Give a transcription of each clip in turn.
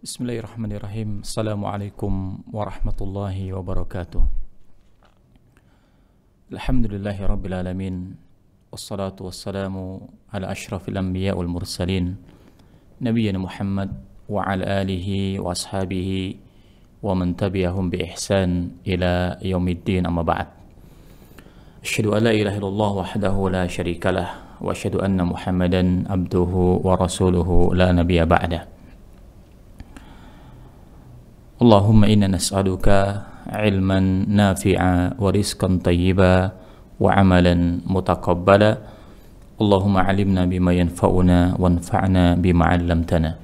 Bismillahirrahmanirrahim. Assalamualaikum warahmatullahi wabarakatuh. Alhamdulillahi rabbil alamin. Wassalatu wassalamu ala ashrafil anbiya wal mursalin nabiyyina Muhammad wa ala alihi wa ashabihi wa man tabi'ahum bi ihsan ila yaumiddin, amma ba'd. Asyhadu an la ilaha illallah wahdahu la syarikalah wa asyhadu anna Muhammadan abduhu wa rasuluhu la nabiyya ba'dah. Allahumma inna nas'aluka ilman nafi'a wa rizqan tayyiba wa amalan mutaqabbala. Allahumma alimna bima yanfa'una wanfa'na bima 'allamtana.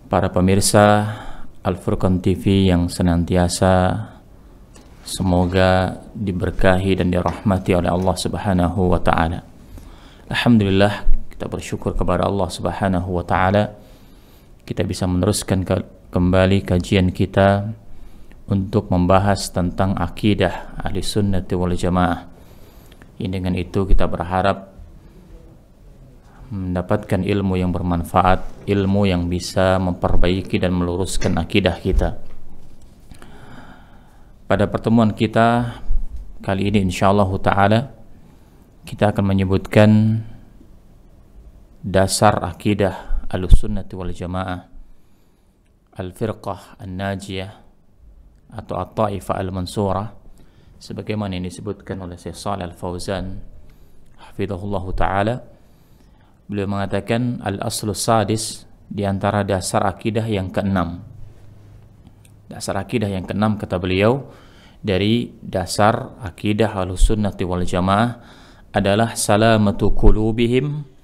Para pemirsa Al-Furqan TV yang senantiasa semoga diberkahi dan dirahmati oleh Allah Subhanahu wa taala. Alhamdulillah, kita bersyukur kepada Allah Subhanahu wa taala kita bisa meneruskan kembali kajian kita untuk membahas tentang akidah ahli sunnati wal jamaah. Dengan itu kita berharap mendapatkan ilmu yang bermanfaat, ilmu yang bisa memperbaiki dan meluruskan akidah kita. Pada pertemuan kita kali ini insyaallah ta'ala kita akan menyebutkan dasar akidah Ahlussunnah wal Jamaah, Al-Firqah An-Najiyah atau At-Taifah Al-Mansurah, sebagaimana yang disebutkan oleh Syekh Shalih Al-Fauzan hafizahullahu ta'ala. Beliau mengatakan al-aslu sadis, di antara dasar akidah yang keenam. Dasar akidah yang keenam, kata beliau, dari dasar akidah Ahlussunnah wal Jamaah adalah salamatu qulubihim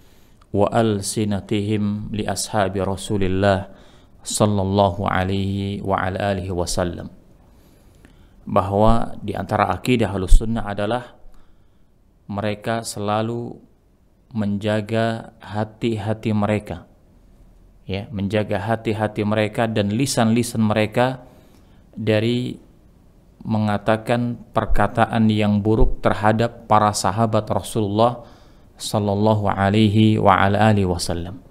wa alsinatihim li ashabi Rasulillah sallallahu alaihi wa ala alihi wasallam. Bahwa di antara akidah Ahlussunnah adalah mereka selalu menjaga hati-hati mereka, ya, menjaga hati-hati mereka dan lisan-lisan mereka dari mengatakan perkataan yang buruk terhadap para sahabat Rasulullah sallallahu alaihi wa ala alihi wasallam.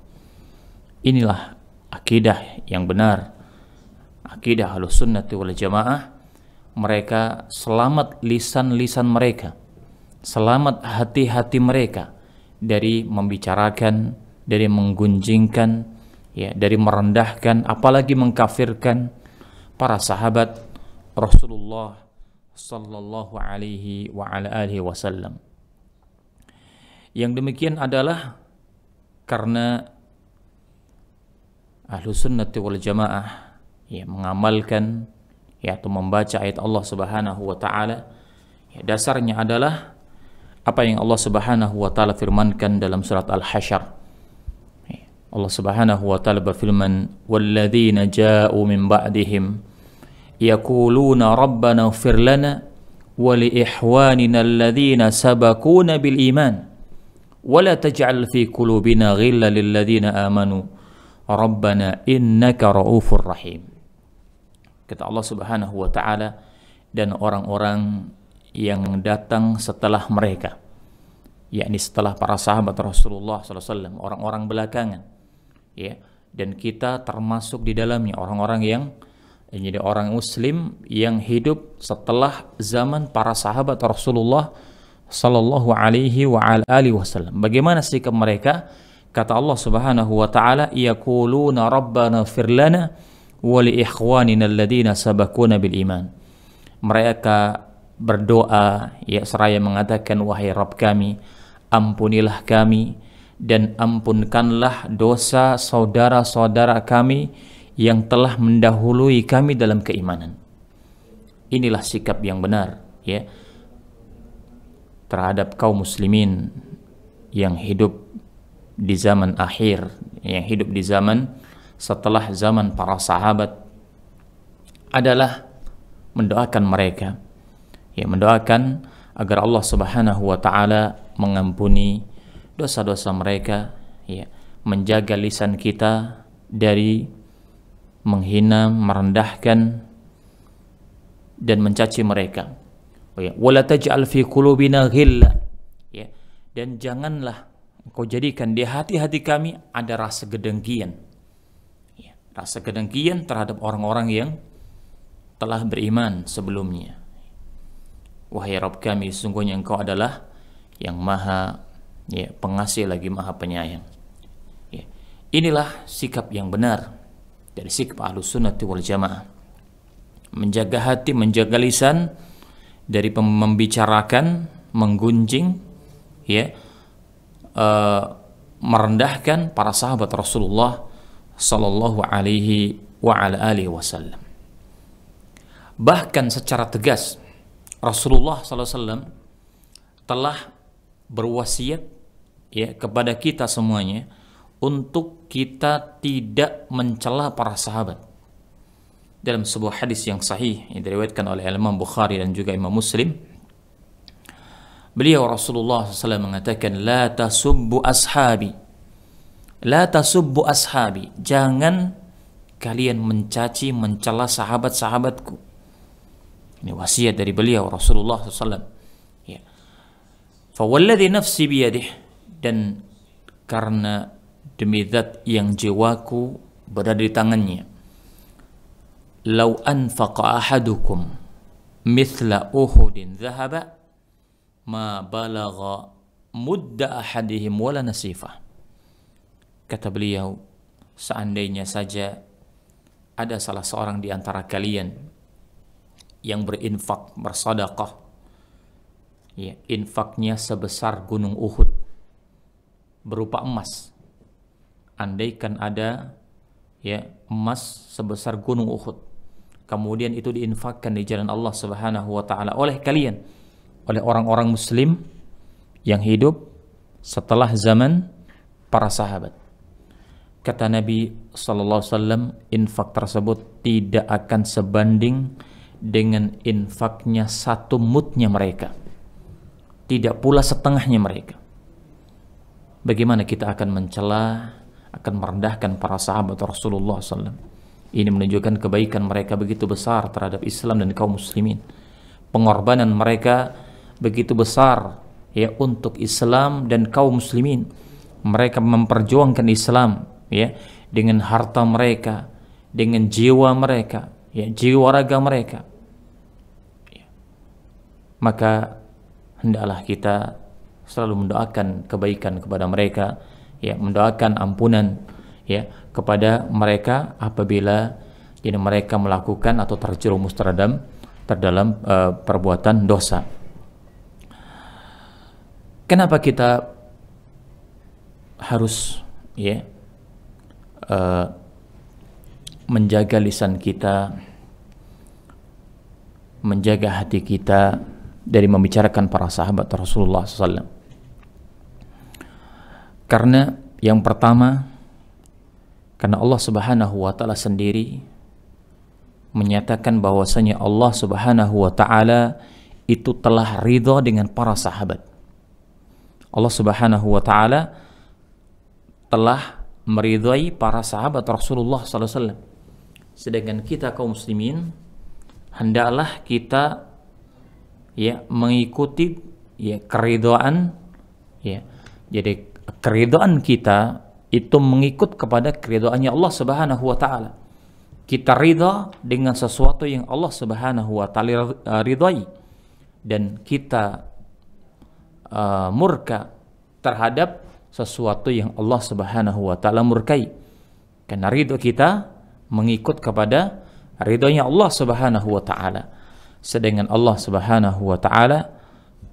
Inilah akidah yang benar, akidah Ahlussunnah wal Jamaah. Mereka selamat lisan-lisan mereka, selamat hati-hati mereka dari membicarakan, dari menggunjingkan, ya, dari merendahkan, apalagi mengkafirkan para sahabat Rasulullah sallallahu alaihi wa ala alihi wasallam. Yang demikian adalah karena Ahlussunnah wal Jamaah, ya, mengamalkan, ya, atau membaca ayat Allah Subhanahu wa taala, ya, dasarnya adalah apa yang Allah Subhanahu wa taala firmankan dalam surat Al-Hasyr. Ya, Allah Subhanahu wa taala berfirman, "Walladzina ja'u min ba'dihim yaquluna rabbana ighfir lana wa li ikhwanina alladzina sabaquna bil iman wa la taj'al fi qulubina ghillan lil ladzina amanu Rabbana innaka ra'ufur rahim." Kata Allah Subhanahu wa taala, dan orang-orang yang datang setelah mereka, yakni setelah para sahabat Rasulullah SAW, orang-orang belakangan, ya, dan kita termasuk di dalamnya, orang-orang yang jadi orang muslim yang hidup setelah zaman para sahabat Rasulullah sallallahu alaihi wa alihi wasallam. Bagaimana sikap mereka? Kata Allah Subhanahu wa taala, yaquluna rabbana ighfir lana wa li ikhwanina alladhina sabaquna bil iman. Mereka berdoa, ya, seraya mengatakan, wahai Rabb kami, ampunilah kami dan ampunkanlah dosa saudara-saudara kami yang telah mendahului kami dalam keimanan. Inilah sikap yang benar, ya, terhadap kaum muslimin yang hidup di zaman akhir, yang hidup di zaman setelah zaman para sahabat, adalah mendoakan mereka, ya, mendoakan agar Allah Subhanahu wa taala mengampuni dosa-dosa mereka, ya, menjaga lisan kita dari menghina, merendahkan dan mencaci mereka. Wala taj'al fi qulubina ghilla, ya, dan janganlah Engkau jadikan di hati-hati kami ada rasa kedengkian, ya, rasa kedengkian terhadap orang-orang yang telah beriman sebelumnya. Wahai Rabb kami, sesungguhnya Engkau adalah yang maha pengasih lagi maha penyayang. Inilah sikap yang benar dari sikap Ahlus Sunnati wal Jamaah. Menjaga hati, menjaga lisan dari membicarakan, menggunjing, merendahkan para sahabat Rasulullah sallallahu alaihi wa ala alihi wasallam. Bahkan secara tegas Rasulullah sallallahu alaihi wasallam telah berwasiat kepada kita semuanya untuk kita tidak mencela para sahabat. Dalam sebuah hadis yang sahih yang diriwayatkan oleh Imam Bukhari dan juga Imam Muslim, beliau Rasulullah SAW mengatakan, la tasubbu ashabi, la tasubbu ashabi, jangan kalian mencaci, mencela sahabat-sahabatku. Ini wasiat dari beliau Rasulullah SAW. Fawalladhi nafsi biyadih, dan karena demi zat yang jiwaku berada di tangannya, lau anfaqa ahadukum mithla uhudin dhahaba ma balagha mudda ahadihim wala nasifah. Kata beliau, seandainya saja ada salah seorang di antara kalian yang berinfak, bersedekah, infaknya sebesar gunung Uhud berupa emas. Andaikan ada emas sebesar gunung Uhud, kemudian itu diinfakkan di jalan Allah Subhanahu wa taala oleh kalian, oleh orang-orang muslim yang hidup setelah zaman para sahabat, kata Nabi sallallahu alaihi wasallam, infak tersebut tidak akan sebanding dengan infaknya satu mudnya mereka, tidak pula setengahnya mereka. Bagaimana kita akan mencela, akan merendahkan para sahabat Rasulullah SAW? Ini menunjukkan kebaikan mereka begitu besar terhadap Islam dan kaum muslimin. Pengorbanan mereka begitu besar untuk Islam dan kaum muslimin. Mereka memperjuangkan Islam dengan harta mereka, dengan jiwa mereka, jiwa raga mereka. Maka hendaklah kita selalu mendoakan kebaikan kepada mereka, mendoakan ampunan kepada mereka apabila mereka melakukan atau terjerumus terdalam perbuatan dosa. Kenapa kita harus menjaga lisan kita, menjaga hati kita dari membicarakan para sahabat Rasulullah SAW? Karena yang pertama, karena Allah Subhanahu wa taala sendiri menyatakan bahwasanya Allah Subhanahu wa taala itu telah ridha dengan para sahabat. Allah Subhanahu wa taala telah meridhai para sahabat Rasulullah sallallahu alaihi wasallam. Sedangkan kita kaum muslimin hendaklah kita mengikuti keridhaan, jadi keridhaan kita itu mengikut kepada keridhaannya Allah Subhanahu wa taala. Kita ridha dengan sesuatu yang Allah Subhanahu wa taala ridhai, dan kita murka terhadap sesuatu yang Allah Subhanahu wa taala murkai. Karena ridha kita mengikut kepada ridhonya Allah Subhanahu wa taala. Sedangkan Allah Subhanahu wa taala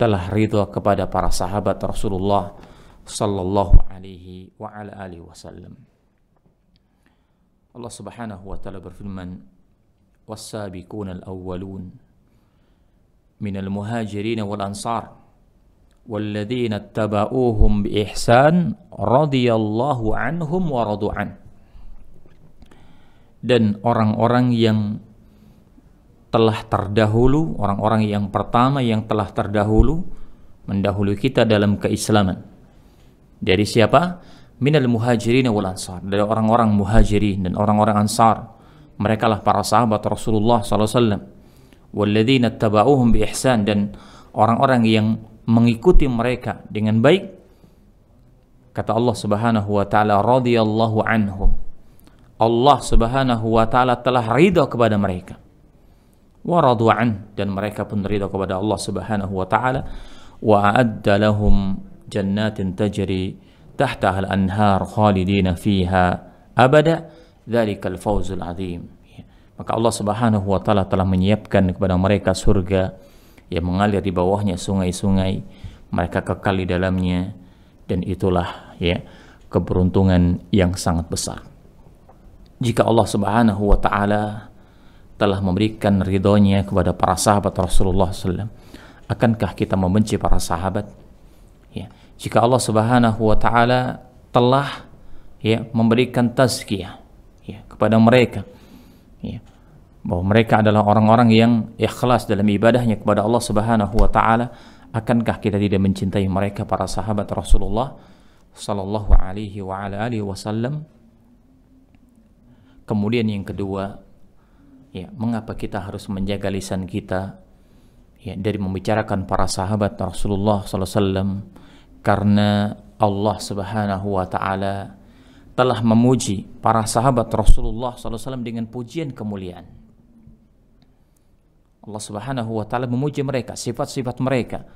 telah ridha kepada para sahabat Rasulullah sallallahu alaihi wa ala alihi wasallam. Allah Subhanahu wa taala berfirman, "Was-sabiquna al-awwalun minal muhajirin wal ansar walladzina ittaba'uuhum bi ihsan radhiyallahu anhum wa radu an." Dan orang-orang yang telah terdahulu, orang-orang yang pertama yang telah terdahulu, mendahului kita dalam keislaman. Dari siapa? Minal muhajirin wal ansar, dari orang-orang muhajirin dan orang-orang ansar. Mereka lah para sahabat Rasulullah SAW. Walladzina ittaba'uuhum bi ihsan, dan orang-orang yang mengikuti mereka dengan baik. Kata Allah Subhanahu wa taala, radhiyallahu anhum, Allah Subhanahu wa taala telah ridha kepada mereka. Wa radu'an, dan mereka pun ridha kepada Allah Subhanahu wa taala. Wa a'adda lahum jannatin tajri tahtaha al-anhar khalidina fiha abada dzalikal fawzul azim. Maka Allah Subhanahu wa taala telah menyiapkan kepada mereka surga yang mengalir di bawahnya sungai-sungai, mereka kekal di dalamnya, dan itulah keberuntungan yang sangat besar. Jika Allah Subhanahu wa taala telah memberikan ridhonya kepada para sahabat Rasulullah SAW, akankah kita membenci para sahabat? Jika Allah Subhanahu wa taala telah memberikan tazkiyah kepada mereka, bahwa mereka adalah orang-orang yang ikhlas dalam ibadahnya kepada Allah Subhanahu wa taala, akankah kita tidak mencintai mereka, para sahabat Rasulullah sallallahu alaihi wa ala alihi wasallam? Kemudian yang kedua, mengapa kita harus menjaga lisan kita dari membicarakan para sahabat Rasulullah sallallahu alaihi wasallam? Karena Allah Subhanahu wa taala telah memuji para sahabat Rasulullah sallallahu alaihi wasallam dengan pujian kemuliaan. Allah Subhanahu wa taala memuji mereka, sifat-sifat mereka.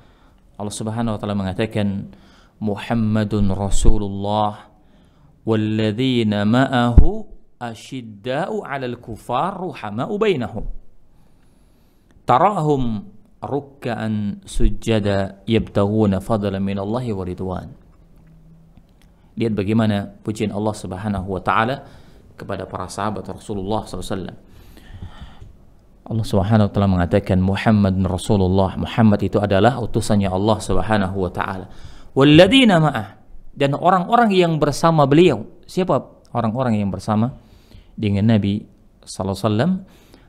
Allah Subhanahu wa taala mengatakan, Muhammadun Rasulullah walladzina ma'ahu asyidda'u 'alal kufar ruhama'u bainahum tarahum ruk'an sujada yabtaghuna fadlan minallahi wa ridwan. Lihat bagaimana pujian Allah Subhanahu wa taala kepada para sahabat Rasulullah sallallahu alaihi wasallam. Allah Subhanahu wa taala mengatakan Muhammad Rasulullah, Muhammad itu adalah utusannya Allah Subhanahu wa taala. Walladzina ma'ah, dan orang-orang yang bersama beliau. Siapa orang-orang yang bersama dengan Nabi sallallahu alaihi wasallam?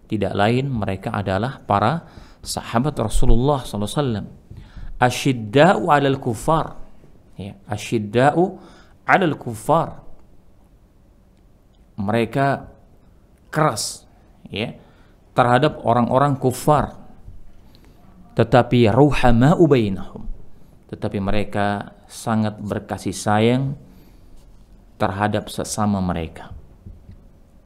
Tidak lain, mereka adalah para sahabat Rasulullah sallallahu alaihi wasallam. Asyidda'u 'alal kuffar. Asyidda'u 'alal kuffar. Mereka keras terhadap orang-orang kufar, tetapi ruhama'u bainahum, tetapi mereka sangat berkasih sayang terhadap sesama mereka.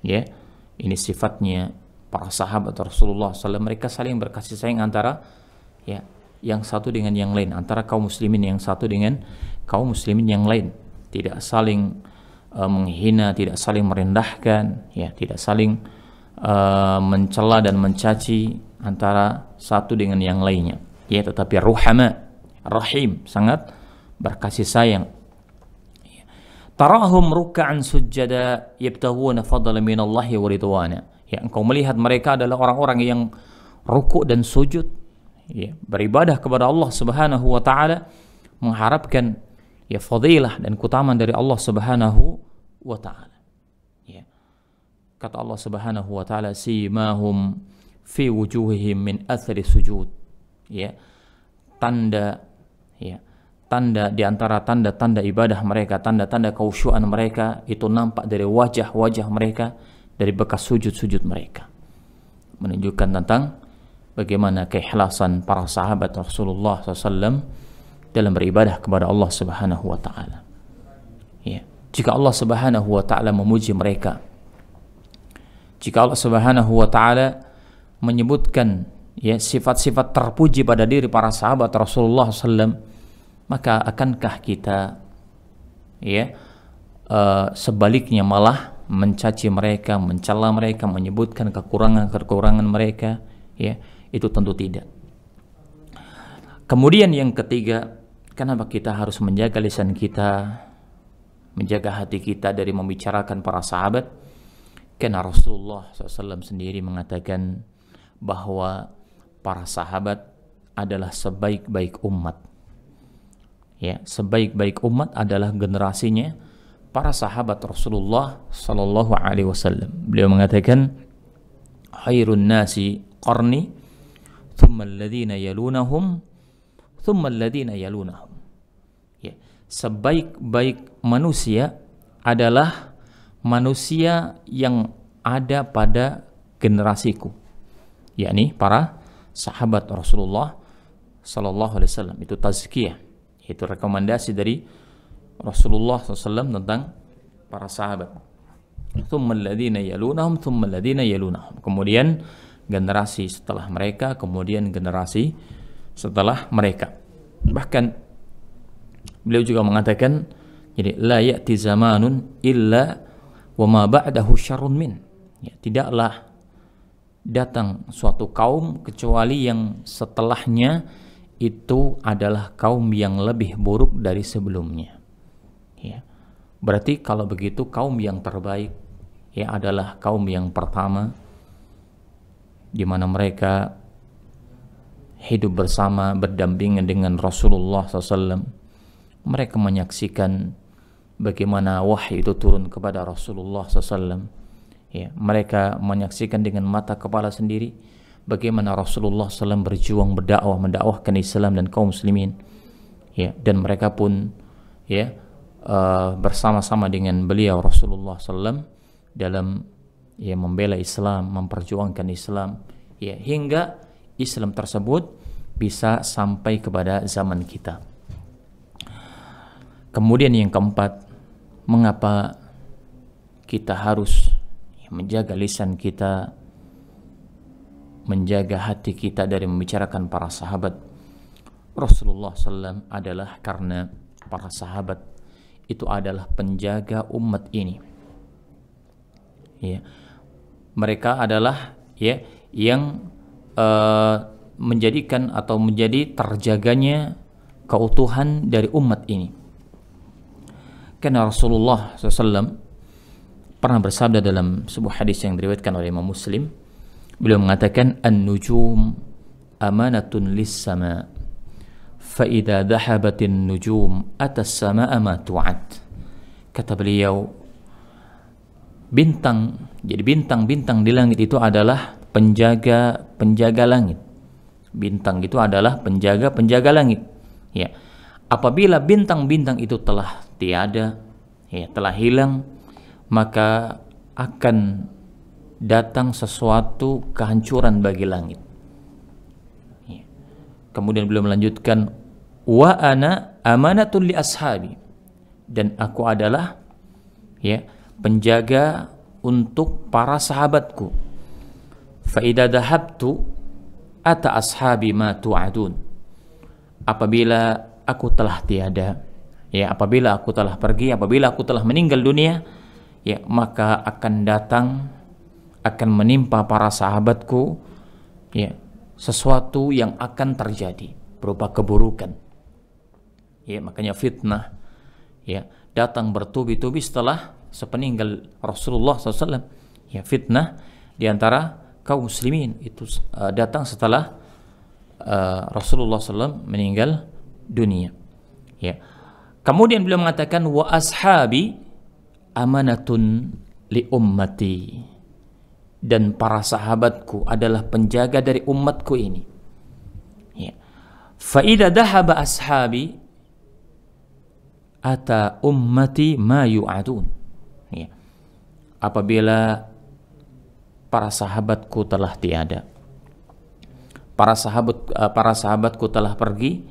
Ini sifatnya para sahabat Rasulullah SAW. Mereka saling berkasih sayang antara yang satu dengan yang lain, antara kaum muslimin yang satu dengan kaum muslimin yang lain. Tidak saling menghina, tidak saling merendahkan, tidak saling mencela dan mencaci antara satu dengan yang lainnya, tetapi ruhama, rahim, sangat berkasih sayang. Tarahum ruk'an sujada yabtaghuna fadlan minallahi wa ridwana. Engkau melihat mereka adalah orang-orang yang rukuk dan sujud, beribadah kepada Allah Subhanahu wa taala, mengharapkan fadilah dan keutamaan dari Allah Subhanahu wa taala. Kata Allah Subhanahu wa taala, simahum fi wujuhihim min athari sujud. Tanda di antara tanda-tanda ibadah mereka, tanda-tanda kekhusyuan mereka itu nampak dari wajah-wajah mereka, dari bekas sujud-sujud mereka. Menunjukkan tentang bagaimana keikhlasan para sahabat Rasulullah SAW dalam beribadah kepada Allah Subhanahu wa taala. Jika Allah Subhanahu wa taala memuji mereka, jika Allah Subhanahu wa taala menyebutkan sifat-sifat terpuji pada diri para sahabat Rasulullah SAW, maka akankah kita sebaliknya malah mencaci mereka, mencela mereka, menyebutkan kekurangan-kekurangan mereka? Itu tentu tidak. Kemudian yang ketiga, kenapa kita harus menjaga lisan kita, menjaga hati kita dari membicarakan para sahabat? Karena Rasulullah SAW sendiri mengatakan bahwa para sahabat adalah sebaik-baik umat. Sebaik-baik umat adalah generasinya para sahabat Rasulullah sallallahu alaihi wasallam. Beliau mengatakan, khairun nasi qarni, thumma alladhina yalunahum, thumma alladhina yalunahum. Sebaik-baik manusia adalah manusia yang ada pada generasiku, yakni para sahabat Rasulullah sallallahu alaihi wasallam. Itu tazkiyah, itu rekomendasi dari Rasulullah SAW tentang para sahabat. thumma alladhina yalunahum, thumma alladhina yalunahum. Kemudian generasi setelah mereka, kemudian generasi setelah mereka. Bahkan beliau juga mengatakan, jadi la ya'ti zamanun illa wa ma ba'dahu syarrun min. Ya, tidaklah datang suatu kaum kecuali yang setelahnya itu adalah kaum yang lebih buruk dari sebelumnya. Ya. Berarti kalau begitu kaum yang terbaik ya adalah kaum yang pertama, di mana mereka hidup bersama berdampingan dengan Rasulullah SAW. Mereka menyaksikan bagaimana wahyu itu turun kepada Rasulullah SAW. Ya, mereka menyaksikan dengan mata kepala sendiri bagaimana Rasulullah SAW berjuang mendakwahkan Islam dan kaum muslimin. Ya, dan mereka pun ya bersama-sama dengan beliau Rasulullah SAW dalam ya membela Islam, memperjuangkan Islam, ya hingga Islam tersebut bisa sampai kepada zaman kita. Kemudian yang keempat, mengapa kita harus menjaga lisan kita, menjaga hati kita dari membicarakan para sahabat Rasulullah SAW adalah karena para sahabat itu adalah penjaga umat ini. Ya, mereka adalah ya yang menjadikan atau menjadi terjaganya keutuhan dari umat ini. Karena Rasulullah SAW pernah bersabda dalam sebuah hadis yang diriwayatkan oleh Imam Muslim, beliau mengatakan an-nujum amanatun lis-sama fa idza dhahabatin nujum atas samaa ma tu'ad. Kata beliau, jadi bintang-bintang di langit itu adalah penjaga langit. Bintang itu adalah penjaga langit. Ya. Apabila bintang-bintang itu telah tiada, ya, telah hilang, maka akan datang sesuatu kehancuran bagi langit. Ya. Kemudian beliau melanjutkan, wa ana amanatun li ashabi, dan aku adalah ya penjaga untuk para sahabatku. Fa idza dhahabtu ata ashabi ma tu'adun. Apabila aku telah tiada, ya apabila aku telah pergi, apabila aku telah meninggal dunia, ya maka akan menimpa para sahabatku ya sesuatu yang akan terjadi berupa keburukan. Ya, makanya fitnah ya datang bertubi-tubi setelah sepeninggal Rasulullah SAW. Ya, fitnah di antara kaum muslimin itu datang setelah Rasulullah SAW meninggal dunia. Ya. Kemudian beliau mengatakan wa ashabi amanatun li ummati, dan para sahabatku adalah penjaga dari umatku ini. Ya. Fa idza dhahaba ashabi ata ummati ma yu'adun. Ya. Apabila para sahabatku telah tiada, para sahabatku telah pergi,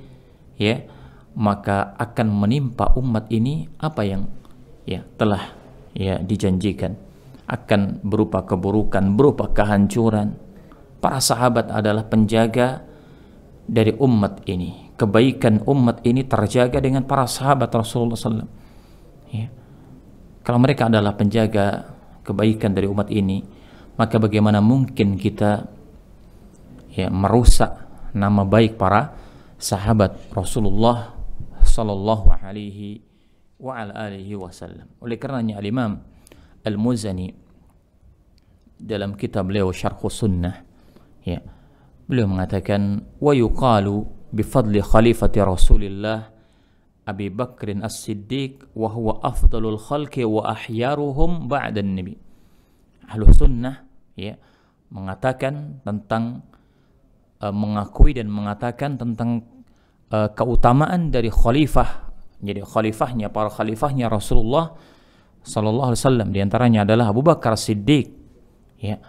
ya, maka akan menimpa umat ini apa yang ya telah ya dijanjikan, akan berupa keburukan, berupa kehancuran. Para sahabat adalah penjaga dari umat ini. Kebaikan umat ini terjaga dengan para sahabat Rasulullah SAW. Ya. Kalau mereka adalah penjaga kebaikan dari umat ini, maka bagaimana mungkin kita ya merusak nama baik para sahabat Rasulullah sallallahu alaihi wa ala alihi wasallam. Oleh karenanya Al-Imam Al-Muzani dalam kitab beliau Syarhus Sunnah, ya, beliau mengatakan wa yuqalu bi fadli khalifati Rasulillah Abi Bakrin As-Siddiq wa huwa afdalul khalqi wa ahyaruhum ba'da an-nabi. Ahlus Sunnah ya mengatakan tentang mengakui dan mengatakan tentang keutamaan dari khalifah. Jadi para khalifahnya Rasulullah sallallahu alaihi wasallam, di antaranya adalah Abu Bakar Siddiq. Ya.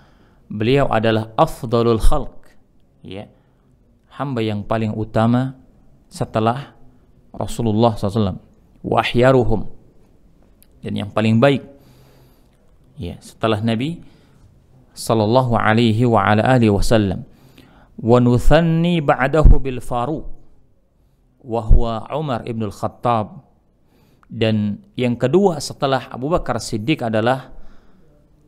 Beliau adalah afdalul khalq, ya. Hamba yang paling utama setelah Rasulullah SAW. Wa ahyaruhum, dan yang paling baik, ya, setelah Nabi sallallahu alaihi wa ala alihi wasallam. Wa nuthanni ba'dahu bil Faruq wa huwa Umar ibn al-Khattab. Dan yang kedua setelah Abu Bakar Siddiq adalah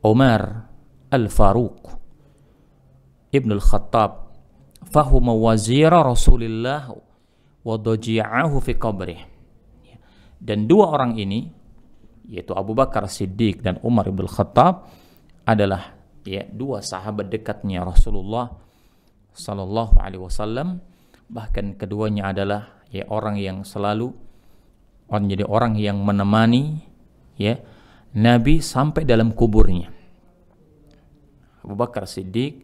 Umar al-Faruq ibn al-Khattab, fahuma wazira Rasulillah wa daji'ahu fi qabrih. Dan dua orang ini, yaitu Abu Bakar Siddiq dan Umar ibn al-Khattab, adalah ya dua sahabat dekatnya Rasulullah sallallahu alaihi wasallam. Bahkan keduanya adalah ya orang yang selalu jadi orang yang menemani ya Nabi sampai dalam kuburnya. Abu Bakar Siddiq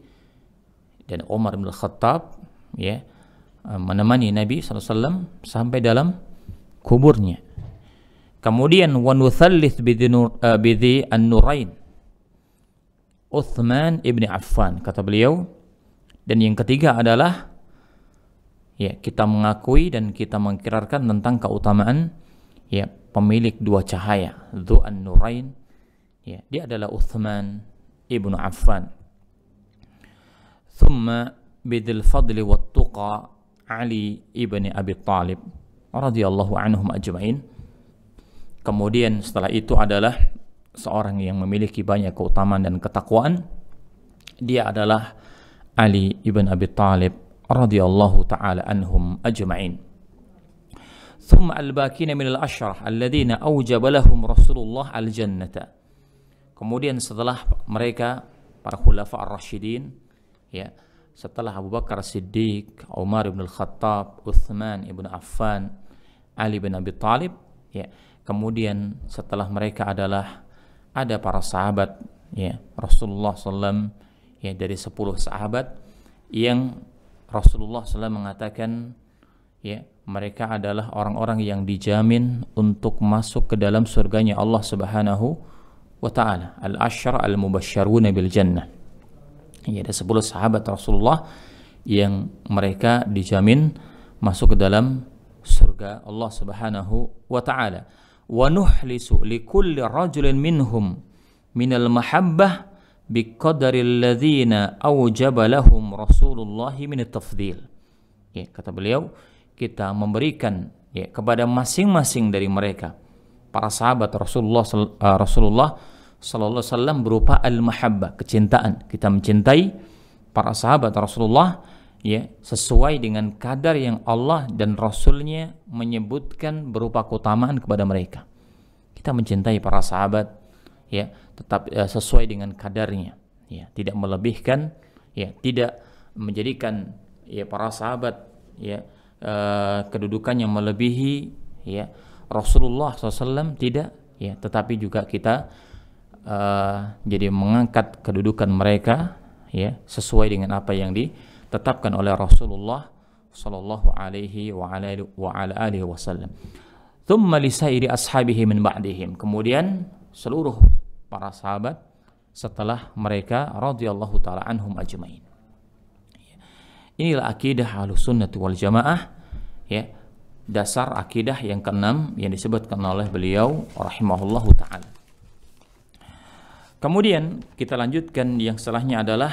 dan Umar bin Khattab ya menemani Nabi SAW sampai dalam kuburnya. Kemudian wa nuthallith bidhi an-nurain Uthman ibn Affan, kata beliau. Dan yang ketiga adalah ya kita mengakui dan kita mengikrarkan tentang keutamaan ya pemilik dua cahaya, Dhu an-Nurain, ya dia adalah Uthman ibn Affan. Thumma bidil fadli wat tuqa Ali ibn Abi Talib radhiyallahu anhum ajma'in. Kemudian setelah itu adalah seorang yang memiliki banyak keutamaan dan ketakwaan, dia adalah Ali ibn Abi Talib radhiyallahu taala anhum ajma'in. ثم الباقين من الأشرة الذين أوجب لهم رسول الله الجنة. Kemudian setelah mereka para khulafa ar-rasyidin ya, setelah Abu Bakar Siddiq, Umar ibn al-Khattab, Uthman ibn Affan, Ali bin Abi Talib ya, kemudian setelah mereka adalah ada para sahabat ya Rasulullah SAW ya, dari 10 sahabat yang Rasulullah SAW mengatakan ya mereka adalah orang-orang yang dijamin untuk masuk ke dalam surganya Allah Subhanahu wa taala. Al-asyara al-mubasysyaruna bil jannah. Ya, ada 10 sahabat Rasulullah yang mereka dijamin masuk ke dalam surga Allah Subhanahu wa taala. Wa nuhlisu likulli rajulin minhum minal mahabbah biqadari alladhina awjaba lahum Rasulullah min at-tafdhil. Ya, kata beliau, kita memberikan ya kepada masing-masing dari mereka para sahabat Rasulullah sallallahu alaihi wasallam berupa al-mahabbah, kecintaan. Kita mencintai para sahabat Rasulullah ya sesuai dengan kadar yang Allah dan Rasulnya menyebutkan berupa keutamaan kepada mereka. Kita mencintai para sahabat ya tetap sesuai dengan kadarnya ya, tidak melebihkan ya, tidak menjadikan ya para sahabat ya kedudukan yang melebihi ya Rasulullah SAW, tidak ya, tetapi juga kita jadi mengangkat kedudukan mereka ya sesuai dengan apa yang ditetapkan oleh Rasulullah sallallahu alaihi wa ala alihi wasallam. Thumma li sairi ashabihi min ba'dihim, kemudian seluruh para sahabat setelah mereka radhiyallahu taala anhum ajmain. Inilah akidah Ahlussunnah wal Jamaah ya, dasar akidah yang keenam yang disebutkan oleh beliau rahimahullahu taala. Kemudian kita lanjutkan yang setelahnya adalah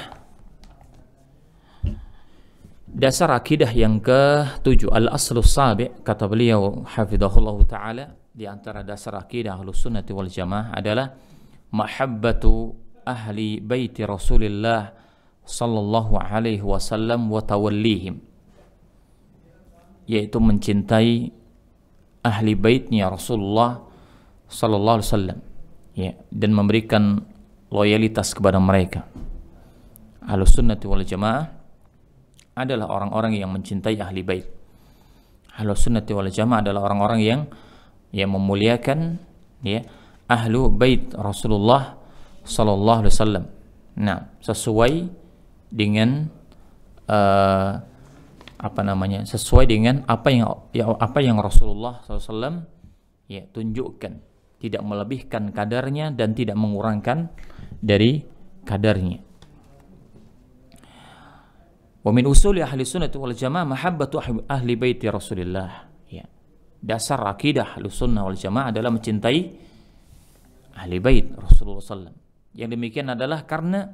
dasar akidah yang ke-7, al-aslus sabi', kata beliau hafizahullahu taala, di antara dasar akidah Ahlussunnah wal Jamaah adalah mahabbatu ahli baiti Rasulillah sallallahu alaihi wasallam wa tawallihim, yaitu mencintai ahli baitnya Rasulullah sallallahu alaihi wasallam ya, dan memberikan loyalitas kepada mereka. Ahlussunnah wal Jamaah adalah orang-orang yang mencintai ahli bait. Ahlussunnah wal Jamaah adalah orang-orang yang memuliakan ya ahlu bait Rasulullah sallallahu alaihi wasallam. Nah, sesuai dengan sesuai dengan apa yang Rasulullah SAW ya tunjukkan, tidak melebihkan kadarnya dan tidak mengurangkan dari kadarnya. Wa min usuli ahli sunnah wal jamaah mahabbatu ahli baiti Rasulillah ya. Dasar akidah ahli sunnah wal jamaah adalah mencintai ahli bait Rasulullah SAW Yang demikian adalah karena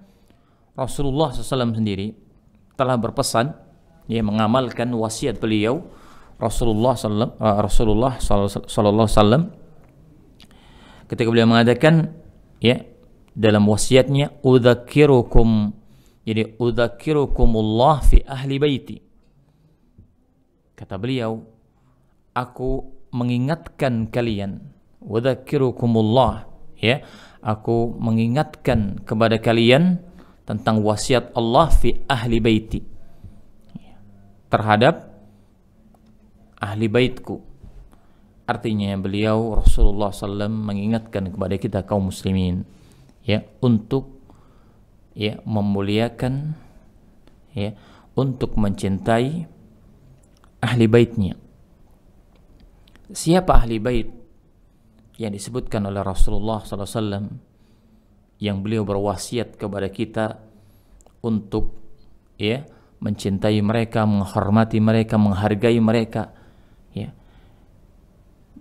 Rasulullah SAW sendiri telah berpesan, ya, mengamalkan wasiat beliau Rasulullah SAW ketika beliau mengatakan, ya, dalam wasiatnya, udzakirukum, jadi udzakirukumullah fi ahli baiti. Kata beliau, aku mengingatkan kalian, udzakirukumullah, ya, aku mengingatkan kepada kalian tentang wasiat Allah fi ahli baiti, terhadap ahli baitku. Artinya beliau Rasulullah SAW mengingatkan kepada kita kaum muslimin, ya, untuk, ya, memuliakan, ya, untuk mencintai ahli baitnya. Siapa ahli bait yang disebutkan oleh Rasulullah SAW yang beliau berwasiat kepada kita untuk, ya, mencintai mereka, menghormati mereka, menghargai mereka, ya.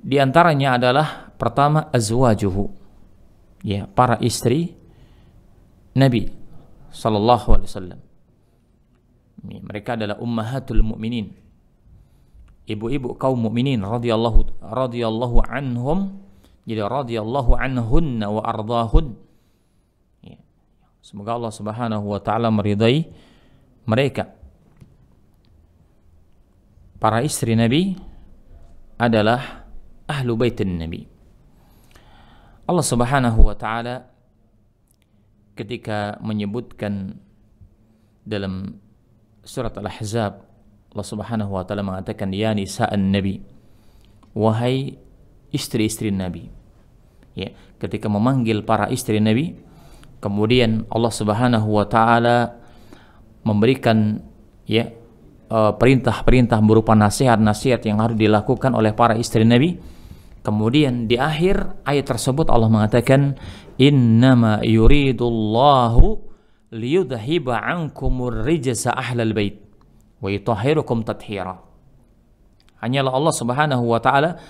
Di antaranya adalah pertama azwajuhu, ya, para istri Nabi sallallahu alaihi wasallam. Mereka adalah ummahatul mukminin, ibu-ibu kaum mukminin radhiyallahu anhum, jadi radhiyallahu anhunna wa ardahun. Ya. Semoga Allah Subhanahu wa taala meridai mereka. Para istri Nabi adalah ahlu baitin Nabi. Allah Subhanahu wa taala ketika menyebutkan dalam surat Al-Ahzab, Allah Subhanahu wa taala mengatakan, ya nisa'an Nabi, wahai istri-istri Nabi. Ya, ketika memanggil para istri Nabi, kemudian Allah Subhanahu wa taala memberikan, ya, perintah-perintah berupa nasihat-nasihat yang harus dilakukan oleh para istri Nabi. Kemudian di akhir ayat tersebut Allah mengatakan, innama yuridullahu liyudhiba ankumur rijsa ahlal bait wa yutahhirukum tathira. Hanyalah Allah Subhanahu wa taala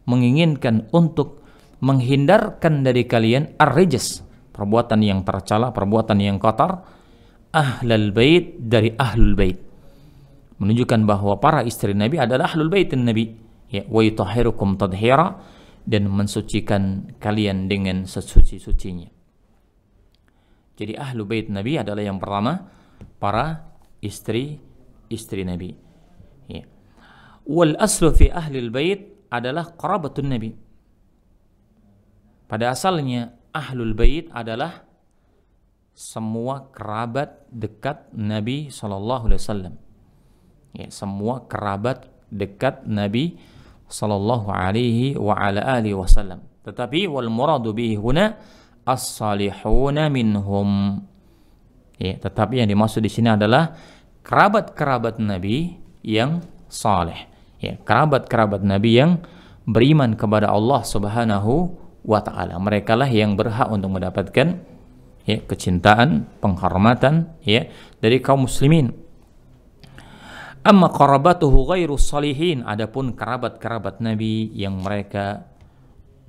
menginginkan untuk menghindarkan dari kalian ar-rijs, perbuatan yang tercela, perbuatan yang kotor, ahlal bait, dari ahlul bait, menunjukkan bahwa para istri Nabi adalah ahlul baitin Nabi, ya, wa yutahhirukum tathira, dan mensucikan kalian dengan sesuci-sucinya. Jadi ahlu bait Nabi adalah yang pertama para istri Nabi, ya. Wal aslu fi ahlil bait adalah qarabatun Nabi. Pada asalnya ahlul bait adalah semua kerabat dekat Nabi sallallahu alaihi wasallam. Ya, semua kerabat dekat Nabi sallallahu alaihi wa ala alihi wasallam. Tetapi wal muradu bihi huna as-salihuna minhum. Ya, tetapi yang dimaksud di sini adalah kerabat-kerabat Nabi yang saleh. Ya, kerabat-kerabat Nabi yang beriman kepada Allah Subhanahu wa taala. Merekalah yang berhak untuk mendapatkan, ya, kecintaan, penghormatan, ya, dari kaum muslimin. Amma qarabatuhu ghairu salihin, adapun kerabat-kerabat Nabi yang mereka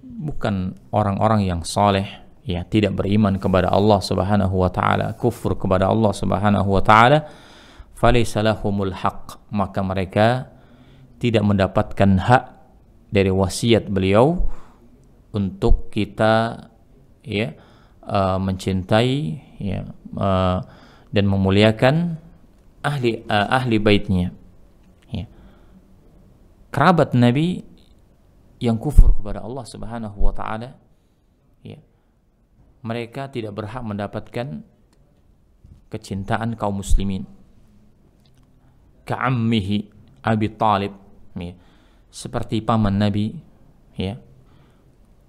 bukan orang-orang yang saleh, ya, tidak beriman kepada Allah Subhanahu wa taala, kufur kepada Allah Subhanahu wa taala, falaysa lahumul haqq, maka mereka tidak mendapatkan hak dari wasiat beliau untuk kita, ya, mencintai, ya, dan memuliakan ahli baitnya, ya. Kerabat Nabi yang kufur kepada Allah Subhanahu wa taala, ya, mereka tidak berhak mendapatkan kecintaan kaum muslimin. Ka'ammihi Abi Talib, ya, seperti paman Nabi, ya,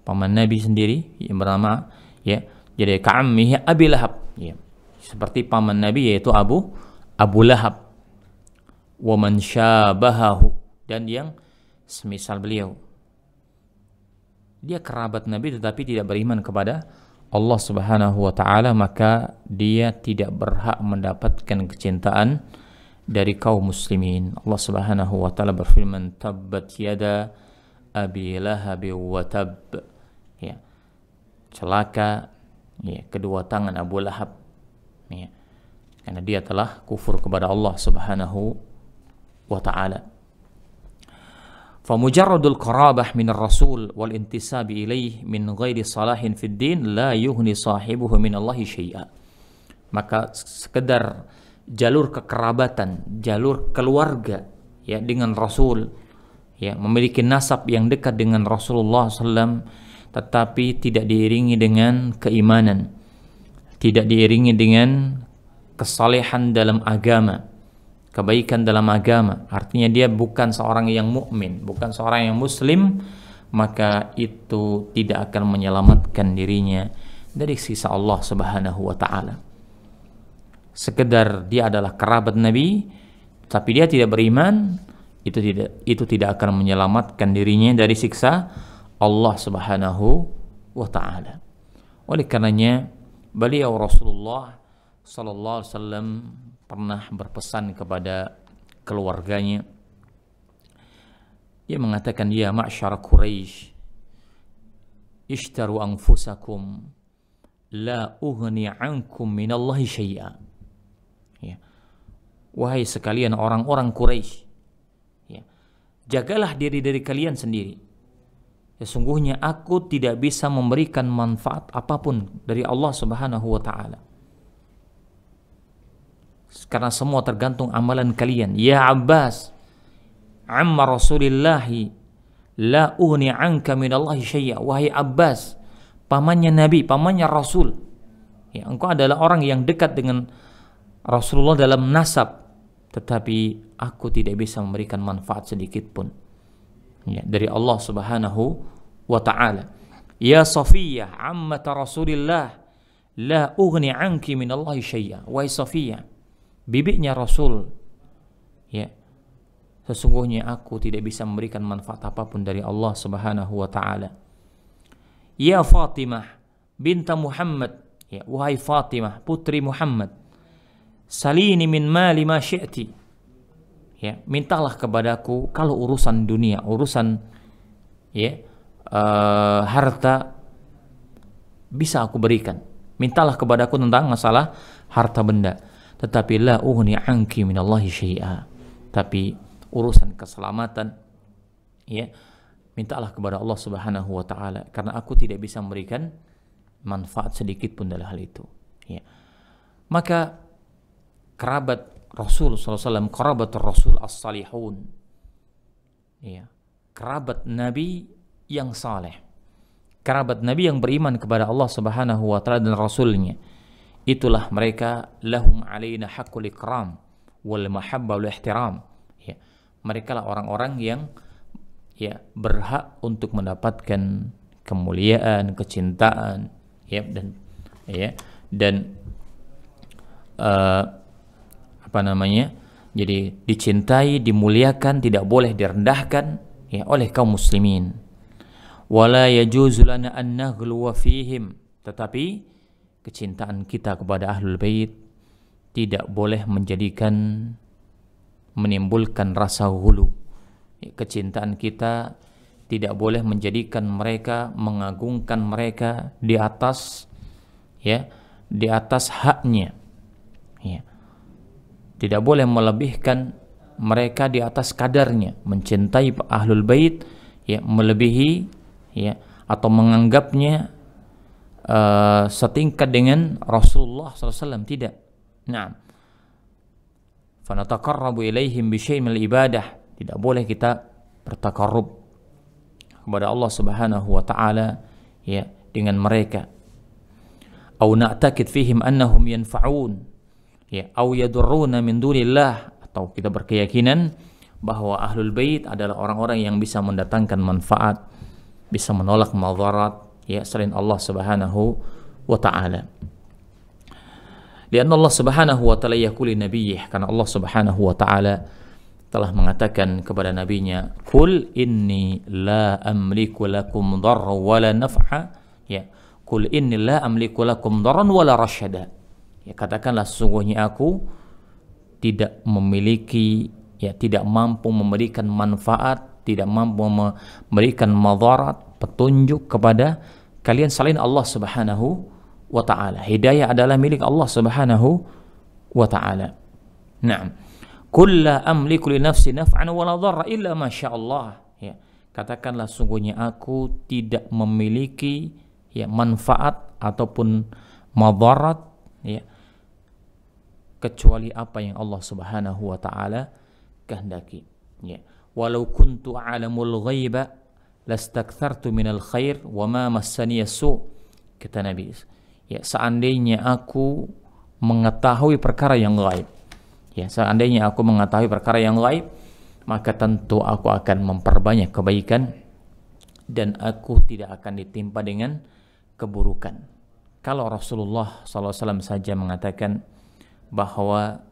paman Nabi sendiri yang bernama, ya, jadi ka'ammihi Abi Lahab, ya, seperti paman Nabi yaitu Abu Lahab, wa man syabahahu, dan yang semisal beliau. Dia kerabat Nabi tetapi tidak beriman kepada Allah Subhanahu wa taala, maka dia tidak berhak mendapatkan kecintaan dari kaum muslimin. Allah Subhanahu wa taala berfirman, tabbat yada abi lahab wa tab, ya, celaka, ya, kedua tangan Abu Lahab, ya, karena dia telah kufur kepada Allah Subhanahu wa ta'ala. Famujarradul qarabah min ar-rasul wal intisabi ilaih min ghairi salahin fid din la yughni sahibuhu min Allahi syai'a. Maka sekedar jalur kekerabatan, jalur keluarga, ya, dengan Rasul, ya, memiliki nasab yang dekat dengan Rasulullah SAW, tetapi tidak diiringi dengan keimanan, tidak diiringi dengan kesalehan dalam agama, kebaikan dalam agama, artinya dia bukan seorang yang mukmin, bukan seorang yang muslim, maka itu tidak akan menyelamatkan dirinya dari siksa Allah Subhanahu wa ta'ala. Sekedar dia adalah kerabat Nabi tapi dia tidak beriman, itu tidak akan menyelamatkan dirinya dari siksa Allah Subhanahu wa ta'ala. Oleh karenanya beliau Rasulullah sallallahu alaihi wasallam pernah berpesan kepada keluarganya. Dia mengatakan, ya ma'syar Quraisy, ishtaru anfusakum la ughni ankum minallahi syai'a. Ya. Wahai sekalian orang-orang Quraisy, ya, jagalah diri dari kalian sendiri. Sesungguhnya aku tidak bisa memberikan manfaat apapun dari Allah Subhanahu wa ta'ala, karena semua tergantung amalan kalian. Ya Abbas, amma Rasulillahi la ughni anka minallahi syai'a. Wahai Abbas, pamannya Nabi, pamannya Rasul, ya, engkau adalah orang yang dekat dengan Rasulullah dalam nasab, tetapi aku tidak bisa memberikan manfaat sedikit pun, ya, dari Allah Subhanahu wa ta'ala. Ya Safiyah ammata Rasulillah la ughni anki minallahi syai'a. Wahai Safiyah, bibiknya Rasul, ya, sesungguhnya aku tidak bisa memberikan manfaat apapun dari Allah Subhanahu wa ta'ala. Ya Fatimah binta Muhammad, ya, wahai Fatimah putri Muhammad, salini min mali ma syi'ti, ya, mintalah kepadaku kalau urusan dunia, urusan, ya, harta bisa aku berikan. Mintalah kepadaku tentang masalah harta benda, tetapi la ughni anki minallahi syai'a. Tapi urusan keselamatan, ya, mintalah kepada Allah Subhanahu wa ta'ala, karena aku tidak bisa memberikan manfaat sedikit pun dalam hal itu, ya. Maka kerabat Rasul SAW, kerabat Rasul as-salihun, ya, kerabat Nabi yang saleh, kerabat Nabi yang beriman kepada Allah Subhanahu wa ta'ala dan Rasulnya, itulah mereka lahum alaina haqqul ikram wal mahabbah wal ihtiram, ya, mereka lah orang-orang yang, ya, berhak untuk mendapatkan kemuliaan, kecintaan, ya, dan, ya, dan apa namanya, jadi dicintai, dimuliakan, tidak boleh direndahkan, ya, oleh kaum muslimin. Wala yajuzu lana an naghluwa fihim, tetapi kecintaan kita kepada Ahlul Bait tidak boleh menimbulkan rasa hulu. Kecintaan kita tidak boleh menjadikan mereka, mengagungkan mereka di atas, ya, di atas haknya, ya. Tidak boleh melebihkan mereka di atas kadarnya, mencintai Ahlul Bait, ya, melebihi, ya, atau menganggapnya setingkat dengan Rasulullah SAW, tidak. Nah, fanataqarrabu ilaihim bi syai'in minal ibadah, tidak boleh kita bertakarrub kepada Allah Subhanahu wa ta'ala, ya, dengan mereka. Au na'takid fihim annahum yanfa'un, ya, au yadurruna min dunillah, atau kita berkeyakinan bahwa Ahlul Bait adalah orang-orang yang bisa mendatangkan manfaat, bisa menolak madarat, ya, selain Allah Subhanahu wa ta'ala. Lianna Allah Subhanahu wa ta'ala yaqulu nabiyyih, karena Allah Subhanahu wa ta'ala telah mengatakan kepada nabinya, qul inni la amliku lakum dharran wala naf'a, ya, qul inni la amliku lakum dharran wala rasyada, ya, katakanlah sesungguhnya aku tidak memiliki, ya, tidak mampu memberikan manfaat, tidak mampu memberikan madarat, petunjuk kepada kalian selain Allah Subhanahu wa ta'ala. Hidayah adalah milik Allah Subhanahu wa ta'ala. Naam. Qul la amliku li nafsi naf'an wa la dharra illa ma syaa Allah. Ya. Katakanlah sungguhnya aku tidak memiliki ya manfaat ataupun madarat ya kecuali apa yang Allah Subhanahu wa ta'ala kehendaki. Ya. Walau kuntu a'lamul ghaiba lastakthartu minal khair wa ma massani su'. Kata Nabi. Ya, seandainya aku mengetahui perkara yang gaib. Ya, seandainya aku mengetahui perkara yang gaib, maka tentu aku akan memperbanyak kebaikan dan aku tidak akan ditimpa dengan keburukan. Kalau Rasulullah SAW saja mengatakan bahwa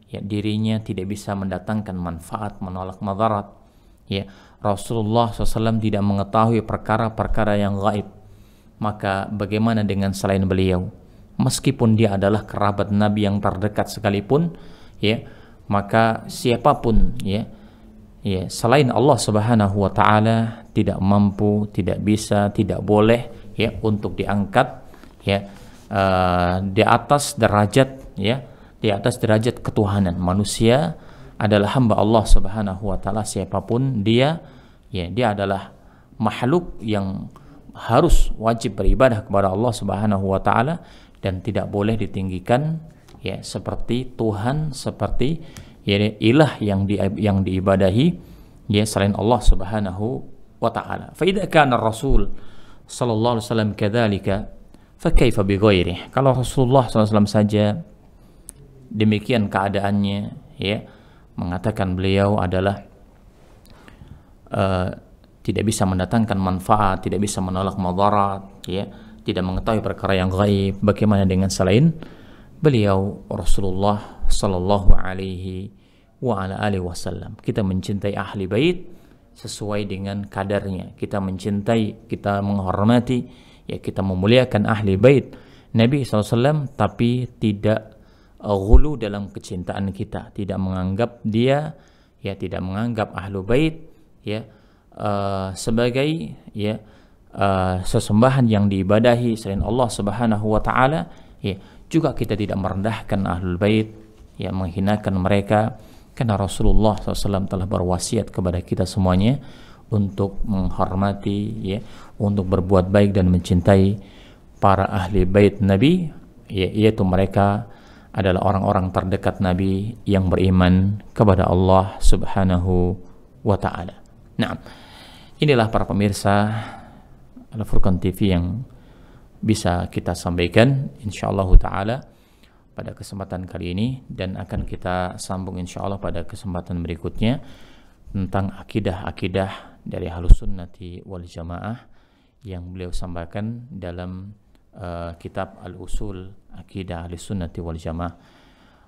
ya dirinya tidak bisa mendatangkan manfaat, menolak madarat, ya Rasulullah SAW tidak mengetahui perkara-perkara yang gaib, maka bagaimana dengan selain beliau? Meskipun dia adalah kerabat Nabi yang terdekat sekalipun, ya maka siapapun ya selain Allah Subhanahu wa ta'ala tidak mampu, tidak bisa, tidak boleh ya untuk diangkat ya di atas derajat ya, di atas derajat ketuhanan. Manusia adalah hamba Allah Subhanahu wa ta'ala siapapun dia, ya dia adalah makhluk yang harus wajib beribadah kepada Allah Subhanahu wa ta'ala dan tidak boleh ditinggikan ya seperti Tuhan, seperti ya ilah yang diibadahi ya selain Allah Subhanahu wa ta'ala. Fa idza kana Rasul sallallahu alaihi wasallam kadzalika fa kaifa bi ghairihi. Kalau Rasulullah sallallahu alaihi wasallam saja demikian keadaannya ya, mengatakan beliau adalah tidak bisa mendatangkan manfaat, tidak bisa menolak madarat ya, tidak mengetahui perkara yang gaib, bagaimana dengan selain beliau Rasulullah sallallahu alaihi wa ala alihi wasallam. Kita mencintai ahli bait sesuai dengan kadarnya. Kita mencintai, kita menghormati, ya kita memuliakan ahli bait Nabi SAW, tapi tidak ghulu dalam kecintaan kita, tidak menganggap dia, ya tidak menganggap ahlu bait ya sebagai ya sesembahan yang diibadahi selain Allah Subhanahu wa ta'ala. Ya, juga kita tidak merendahkan ahlul bait, ya menghinakan mereka, karena Rasulullah SAW telah berwasiat kepada kita semuanya untuk menghormati ya, untuk berbuat baik dan mencintai para ahli bait Nabi, ya, yaitu mereka adalah orang-orang terdekat Nabi yang beriman kepada Allah Subhanahu wa ta'ala. Nah, inilah para pemirsa Al-Furqan TV yang bisa kita sampaikan insyaallah ta'ala pada kesempatan kali ini, dan akan kita sambung insyaallah pada kesempatan berikutnya tentang akidah-akidah dari Ahlus Sunnati wal Jamaah yang beliau sampaikan dalam kitab Al-Usul Akidah Ahlus Sunnati wal Jamaah.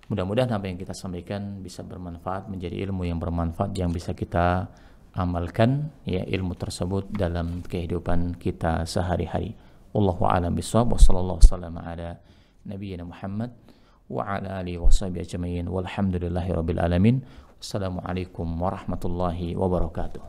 Mudah-mudahan apa yang kita sampaikan bisa bermanfaat, menjadi ilmu yang bermanfaat yang bisa kita amalkan ya ilmu tersebut dalam kehidupan kita sehari-hari. Wallahu a'lam bishawab, wa sallallahu wasallam ala nabiyyina Muhammad wa ala alihi washabihi ajmain walhamdulillahi rabbil alamin. Wassalamualaikum warahmatullahi wabarakatuh.